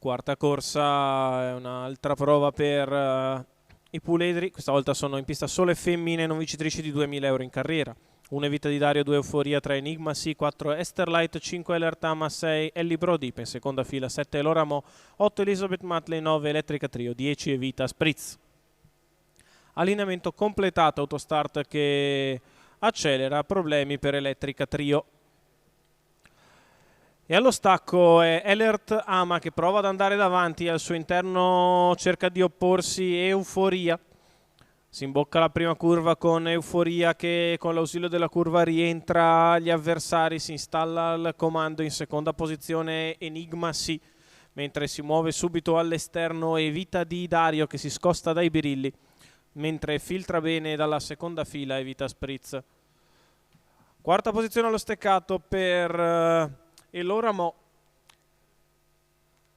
Quarta corsa, è un'altra prova per i puledri. Questa volta sono in pista sole femmine, non vincitrici di 2000 euro in carriera. 1 Evita di Dario, 2 Euforia, 3 Enigma Sì, 4 Esterlight, 5 Elertama, 6 Ellie Brodipe, in seconda fila 7 Eloramo, 8 Elizabeth Matley, 9 Electrica Trio, 10 Evita Spritz. Allineamento completato, autostart che accelera, problemi per Electrica Trio. E allo stacco è Elert Ama che prova ad andare davanti, al suo interno cerca di opporsi Euforia. Si imbocca la prima curva con Euforia che con l'ausilio della curva rientra agli avversari, si installa al comando. In seconda posizione Enigma Sì, mentre si muove subito all'esterno Evita di Dario che si scosta dai birilli, mentre filtra bene dalla seconda fila Evita Spritz. Quarta posizione allo steccato per Eloramo,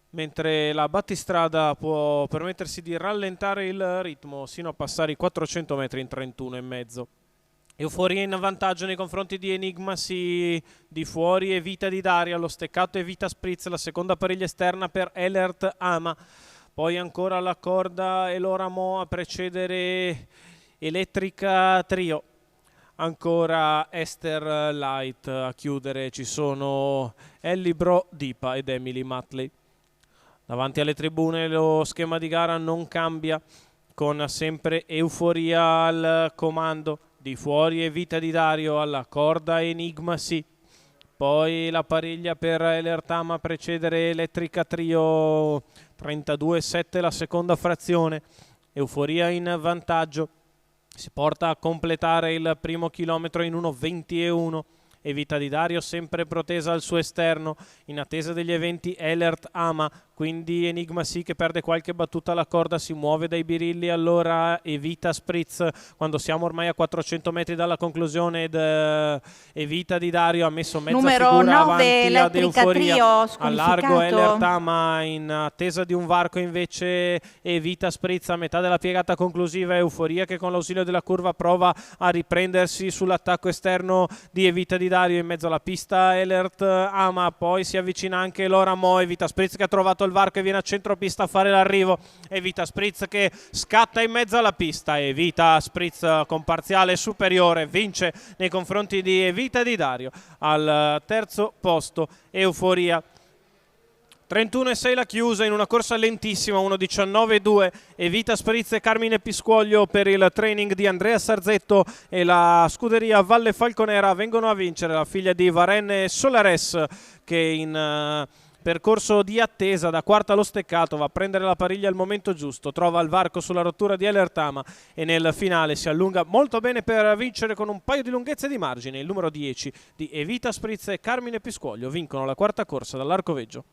mentre la battistrada può permettersi di rallentare il ritmo sino a passare i 400 metri in 31,5. Euforia in vantaggio nei confronti di Enigma Sì, di fuori Evita di Dario, allo steccato Evita Spritz, la seconda pariglia esterna per Elert Ama, poi ancora la corda Eloramo a precedere Electrica Trio. Ancora Esther Light a chiudere, ci sono Ellie Brodipe ed Emily Matley. Davanti alle tribune lo schema di gara non cambia, con sempre Euforia al comando, di fuori Evita di Dario, alla corda Enigma Sì, poi la pariglia per Elertama a precedere Electrica Trio, 32,7 la seconda frazione. Euforia in vantaggio, si porta a completare il primo chilometro in 1:21. Evita di Dario sempre protesa al suo esterno, in attesa degli eventi Elert Ama, quindi Enigma Sì che perde qualche battuta alla corda, si muove dai birilli, allora Evita Spritz quando siamo ormai a 400 metri dalla conclusione ed Evita di Dario ha messo mezza Numero figura 9, avanti ad Euforia, Trio, a largo Elert Ama, in attesa di un varco invece Evita Spritz a metà della piegata conclusiva. Euforia che con l'ausilio della curva prova a riprendersi sull'attacco esterno di Evita di Dario, in mezzo alla pista Elert Ama, poi si avvicina anche Eloramo. Evita Spritz che ha trovato il varco e viene a centropista a fare l'arrivo. Evita Spritz che scatta in mezzo alla pista, Evita Spritz con parziale superiore vince nei confronti di Evita di Dario. Al terzo posto Euforia, 31,6 la chiusa in una corsa lentissima, 1:19,2. Evita Spritz e Carmine Piscuoglio per il training di Andrea Sarzetto e la scuderia Valle Falconera vengono a vincere. La figlia di Varenne Solares che in percorso di attesa da quarta allo steccato va a prendere la pariglia al momento giusto, trova il varco sulla rottura di Elertama e nel finale si allunga molto bene per vincere con un paio di lunghezze di margine. Il numero 10 di Evita Spritz e Carmine Piscuoglio vincono la quarta corsa dall'Arcoveggio.